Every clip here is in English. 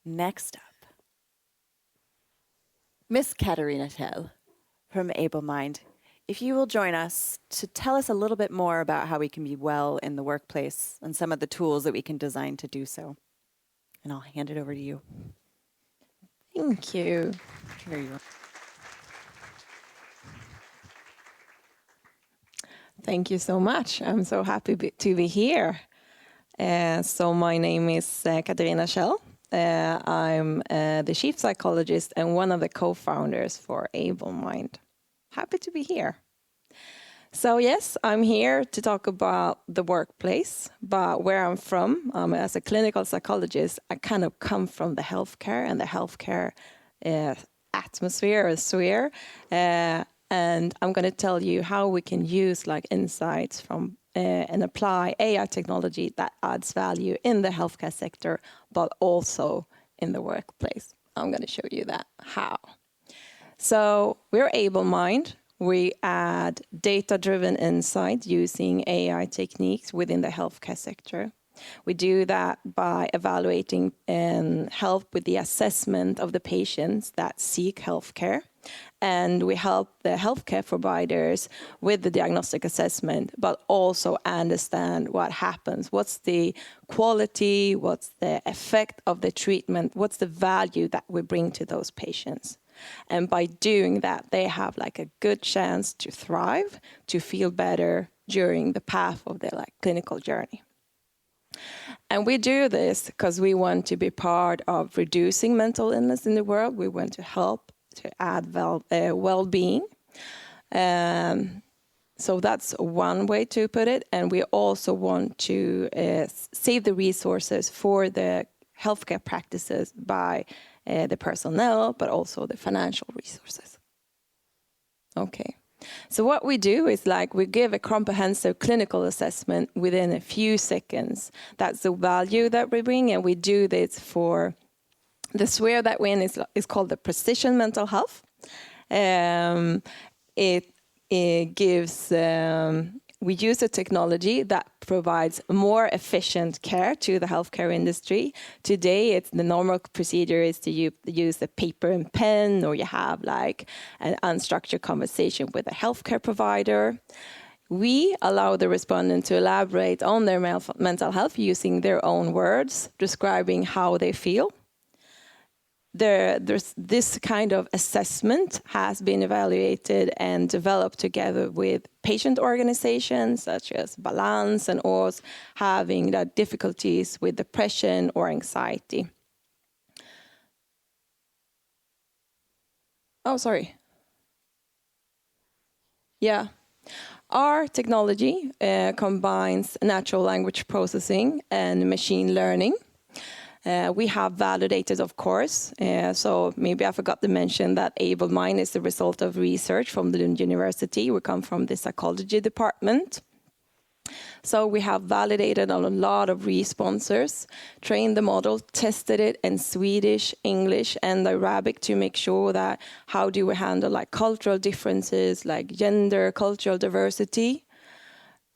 Next up, Miss Katarina Kjell from Ablemind. If you will join us to tell us a little bit more about how we can be well in the workplace and some of the tools that we can design to do so. And I'll hand it over to you. Thank you. Here you are. Thank you so much. I'm so happy to be here. So my name is Katarina Kjell. I'm the chief psychologist and one of the co-founders for Ablemind. Happy to be here. So yes, I'm here to talk about the workplace, but where I'm from, as a clinical psychologist, I kind of come from the healthcare and the healthcare atmosphere or sphere. And I'm going to tell you how we can use like insights from and apply AI technology that adds value in the healthcare sector, but also in the workplace. I'm going to show you that how. So we're Ablemind. We add data-driven insight using AI techniques within the healthcare sector. We do that by evaluating and help with the assessment of the patients that seek healthcare. And we help the healthcare providers with the diagnostic assessment, but also understand what happens. What's the quality? What's the effect of the treatment? What's the value that we bring to those patients? And by doing that, they have like a good chance to thrive, to feel better during the path of their like clinical journey. And we do this because we want to be part of reducing mental illness in the world. We want to help to add well-being. So that's one way to put it. And we also want to save the resources for the healthcare practices by the personnel, but also the financial resources. Okay. So what we do is like we give a comprehensive clinical assessment within a few seconds. That's the value that we bring, and we do this for the sphere that we're in is called the precision mental health. It gives we use a technology that provides more efficient care to the healthcare industry. Today, the normal procedure is to use a paper and pen, or you have like an unstructured conversation with a healthcare provider. We allow the respondent to elaborate on their mental health using their own words, describing how they feel. There's this kind of assessment has been evaluated and developed together with patient organizations such as Balance and ours having difficulties with depression or anxiety. Oh, sorry. Yeah. Our technology combines natural language processing and machine learning. We have validated, of course. So maybe I forgot to mention that Ablemind is the result of research from the Lund University. We come from the psychology department. So we have validated on a lot of responses, trained the model, tested it in Swedish, English, and Arabic to make sure that how do we handle like cultural differences, like gender, cultural diversity.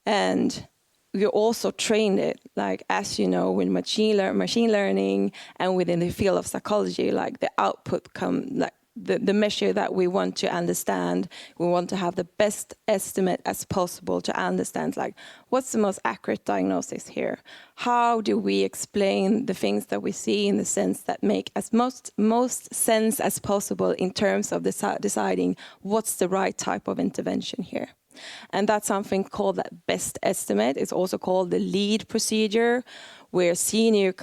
And we also trained it, like, as you know, with machine learning and within the field of psychology, like the output like the measure that we want to understand. We want to have the best estimate as possible to understand, like, what's the most accurate diagnosis here? How do we explain the things that we see in the sense that make as most sense as possible in terms of deciding what's the right type of intervention here? And that's something called that best estimate. It's also called the lead procedure, where senior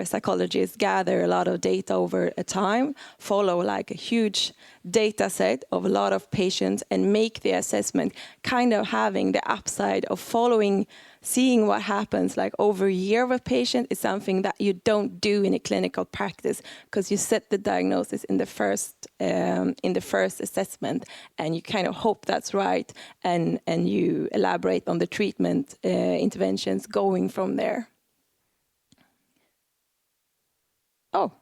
psychologists gather a lot of data over a time, follow like a huge data set of a lot of patients and make the assessment, kind of having the upside of seeing what happens like over a year of a patient is something that you don't do in a clinical practice, because you set the diagnosis in the first assessment and you kind of hope that's right, and you elaborate on the treatment interventions going from there. Oh.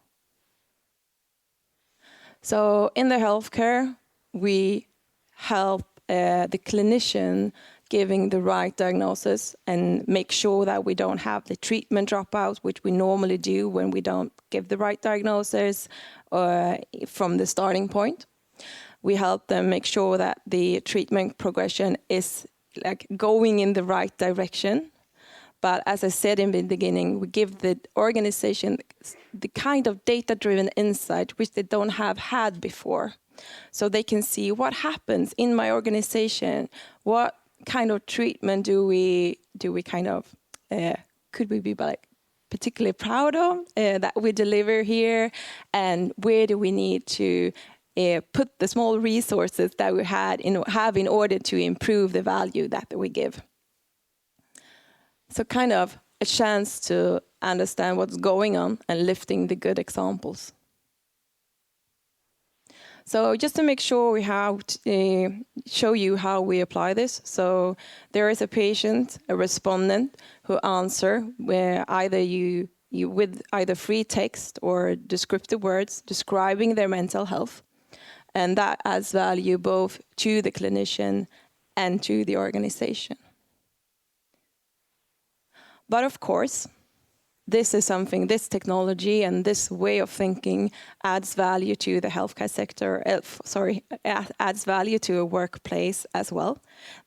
So in the healthcare, we help the clinician giving the right diagnosis and make sure that we don't have the treatment dropouts, which we normally do when we don't give the right diagnosis from the starting point. We help them make sure that the treatment progression is like going in the right direction. But as I said in the beginning, we give the organization the kind of data-driven insight which they don't have had before. So they can see what happens in my organization, what kind of treatment do we kind of, could we be like particularly proud of that we deliver here, and where do we need to put the small resources that we have in order to improve the value that we give. So kind of a chance to understand what's going on and lifting the good examples. So just to make sure we have show you how we apply this. So there is a patient, a respondent, who answer where either you with either free text or descriptive words describing their mental health. And that adds value both to the clinician and to the organization. But of course, this is something, this technology and this way of thinking adds value to the healthcare sector, adds value to a workplace as well.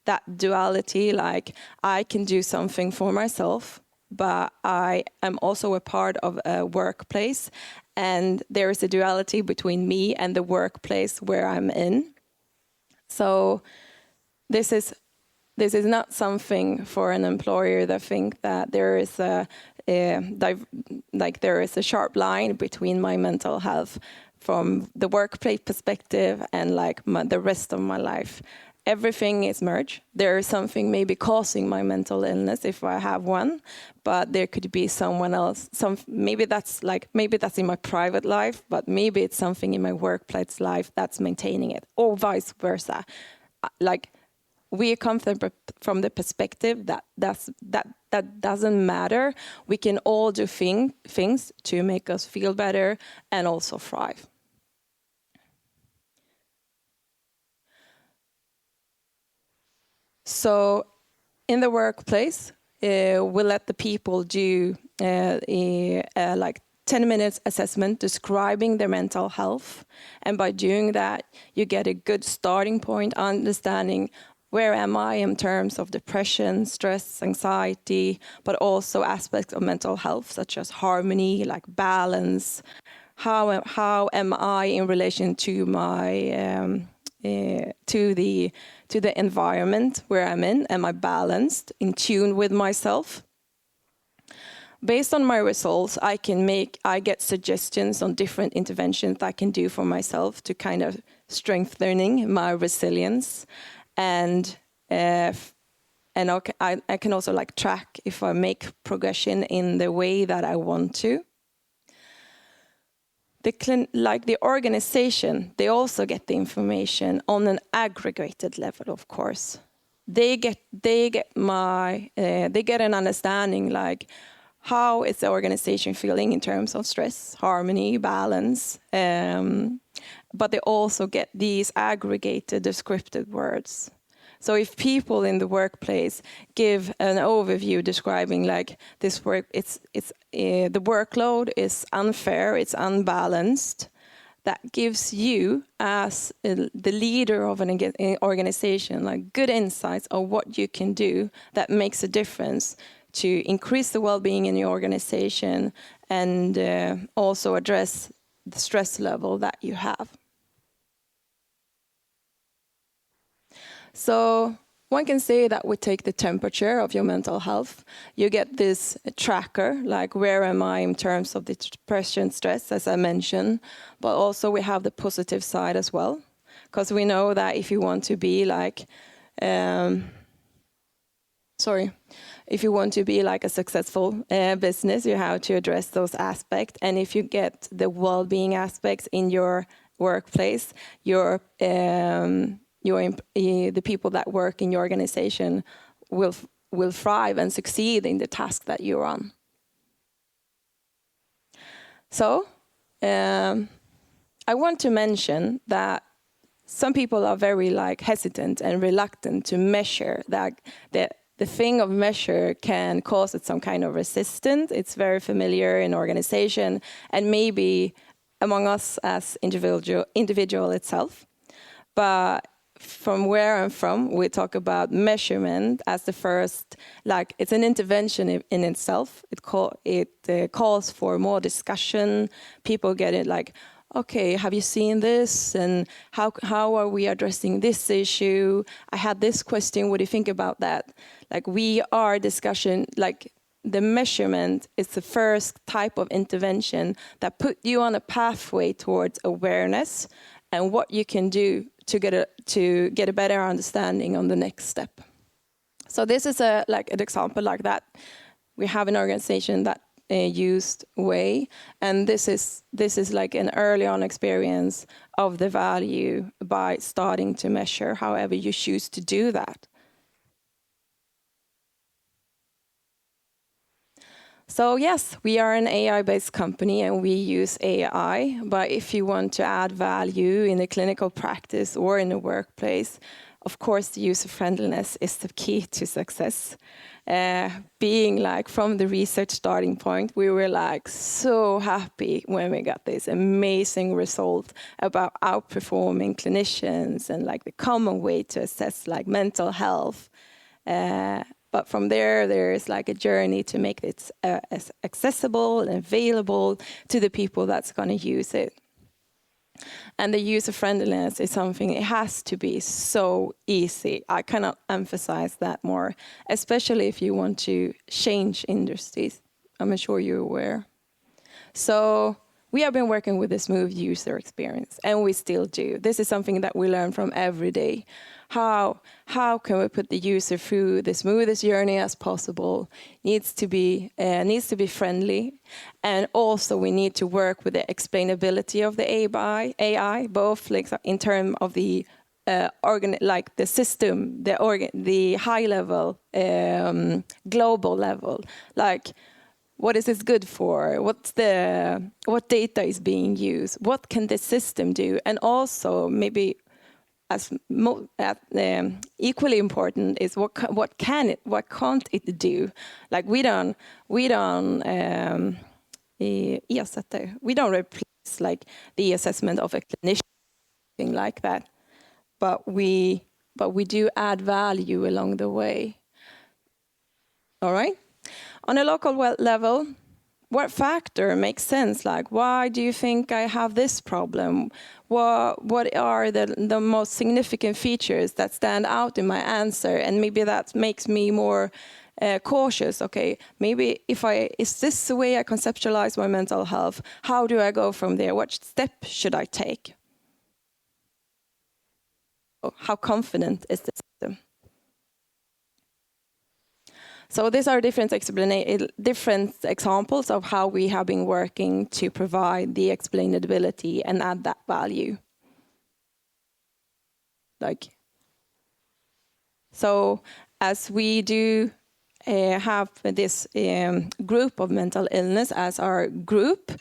That duality, like I can do something for myself, but I am also a part of a workplace, and there is a duality between me and the workplace where I'm in. So this is not something for an employer that think that there is there is a sharp line between my mental health from the workplace perspective and like the rest of my life. Everything is merged. There is something maybe causing my mental illness if I have one, but there could be someone else. Maybe that's in my private life, but maybe it's something in my workplace life that's maintaining it, or vice versa. Like, we come from the perspective that doesn't matter. We can all do things to make us feel better and also thrive. So in the workplace, we let the people do like 10 minutes assessment describing their mental health. And by doing that, you get a good starting point, understanding where am I in terms of depression, stress, anxiety, but also aspects of mental health, such as harmony, like balance. How am I in relation to my to the environment where I'm in? Am I balanced, in tune with myself? Based on my results, I get suggestions on different interventions I can do for myself to kind of strengthening my resilience. And I can also like track if I make progression in the way that I want to. The organization, they also get the information on an aggregated level, of course. They get an understanding like how is the organization feeling in terms of stress, harmony, balance. But they also get these aggregated descriptive words. So if people in the workplace give an overview describing like this work, the workload is unfair, it's unbalanced, that gives you as the leader of an organization like good insights on what you can do that makes a difference to increase the well-being in your organization and also address the stress level that you have. So one can say that we take the temperature of your mental health. You get this tracker, like where am I in terms of the depression, stress, as I mentioned, but also we have the positive side as well, because we know that if you want to be like, if you want to be like a successful business, you have to address those aspects. And if you get the well-being aspects in your workplace, the people that work in your organization will thrive and succeed in the task that you're on. So I want to mention that some people are very like hesitant and reluctant to measure that the thing of measure can cause it some kind of resistance. It's very familiar in organization and maybe among us as individual itself. But from where I'm from, we talk about measurement as the first, like it's an intervention in itself. It calls for more discussion. People get it like, okay, have you seen this? And how are we addressing this issue? I had this question, what do you think about that? Like we are discussion, like the measurement is the first type of intervention that put you on a pathway towards awareness and what you can do to get a better understanding on the next step. So this is an example like that. We have an organization that used way, and this is like an early on experience of the value by starting to measure, however you choose to do that. So yes, we are an AI-based company and we use AI, but if you want to add value in a clinical practice or in a workplace, of course, the user-friendliness is the key to success. Being like from the research starting point, we were like so happy when we got this amazing result about outperforming clinicians and like the common way to assess like mental health. But from there is like a journey to make it as accessible and available to the people that's going to use it. And the user friendliness is something, it has to be so easy. I cannot emphasize that more, especially if you want to change industries. I'm sure you're aware. So we have been working with the smooth user experience, and we still do. This is something that we learn from every day. How can we put the user through the smoothest journey as possible? Needs to be friendly, and also we need to work with the explainability of the AI, both like in terms of the like the system, the high level, global level, like. What is this good for? What data is being used? What can the system do? And also maybe equally important is what can't it do? Like we don't replace like the assessment of a clinician, thing like that, but we do add value along the way. All right. On a local level, what factor makes sense? Like, why do you think I have this problem? What are the most significant features that stand out in my answer? And maybe that makes me more cautious. Okay, maybe is this the way I conceptualize my mental health? How do I go from there? What step should I take? How confident is the system? So these are different examples of how we have been working to provide the explainability and add that value. So as we do have this group of mental illness as our group,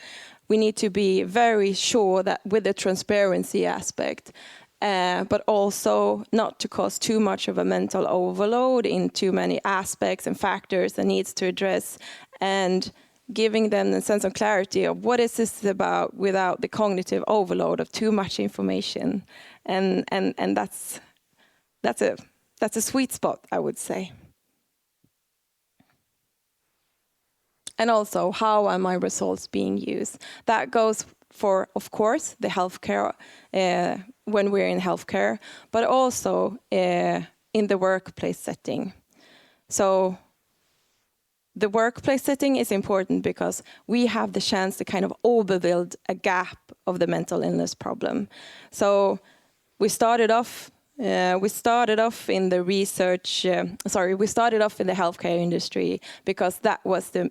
we need to be very sure that with the transparency aspect, but also not to cause too much of a mental overload in too many aspects and factors that needs to address, and giving them a sense of clarity of what is this about without the cognitive overload of too much information, and that's a sweet spot, I would say. And also, how are my results being used? That goes for, of course, the healthcare, when we're in healthcare, but also in the workplace setting. So the workplace setting is important because we have the chance to kind of overbuild a gap of the mental illness problem. So we started off in the research, we started off in the healthcare industry because that was the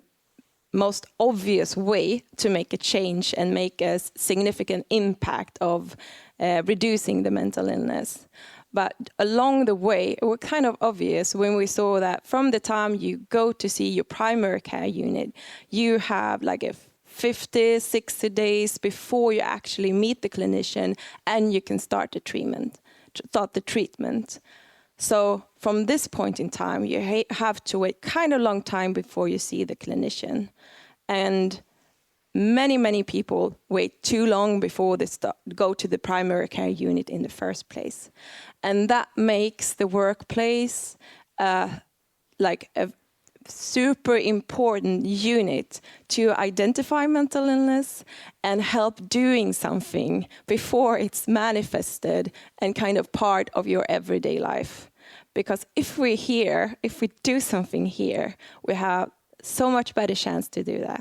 most obvious way to make a change and make a significant impact of reducing the mental illness. But along the way, it was kind of obvious when we saw that from the time you go to see your primary care unit, you have like a 50, 60 days before you actually meet the clinician and you can start the treatment. So from this point in time, you have to wait kind of long time before you see the clinician. And many people wait too long before they go to the primary care unit in the first place. And that makes the workplace like a super important unit to identify mental illness and help doing something before it's manifested and kind of part of your everyday life. Because if we do something here, we have so much better chance to do that.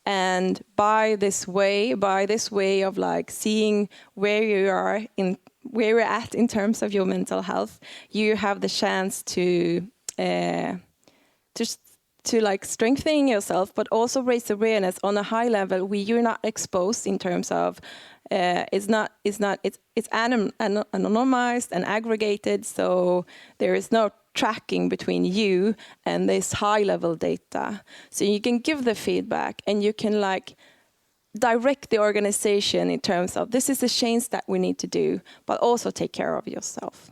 And by this way of like seeing where you're at in terms of your mental health, you have the chance to like strengthening yourself, but also raise awareness on a high level where you're not exposed in terms of it's anonymized and aggregated, so there is no tracking between you and this high level data. So you can give the feedback and you can like direct the organization in terms of this is the change that we need to do, but also take care of yourself.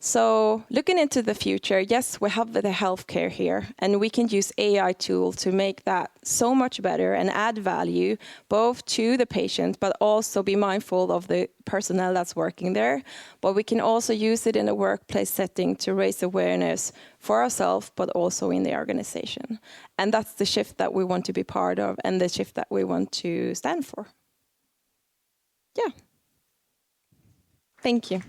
So looking into the future, yes, we have the healthcare here, and we can use AI tools to make that so much better and add value both to the patient, but also be mindful of the personnel that's working there. But we can also use it in a workplace setting to raise awareness for ourselves, but also in the organization. And that's the shift that we want to be part of and the shift that we want to stand for. Yeah. Thank you.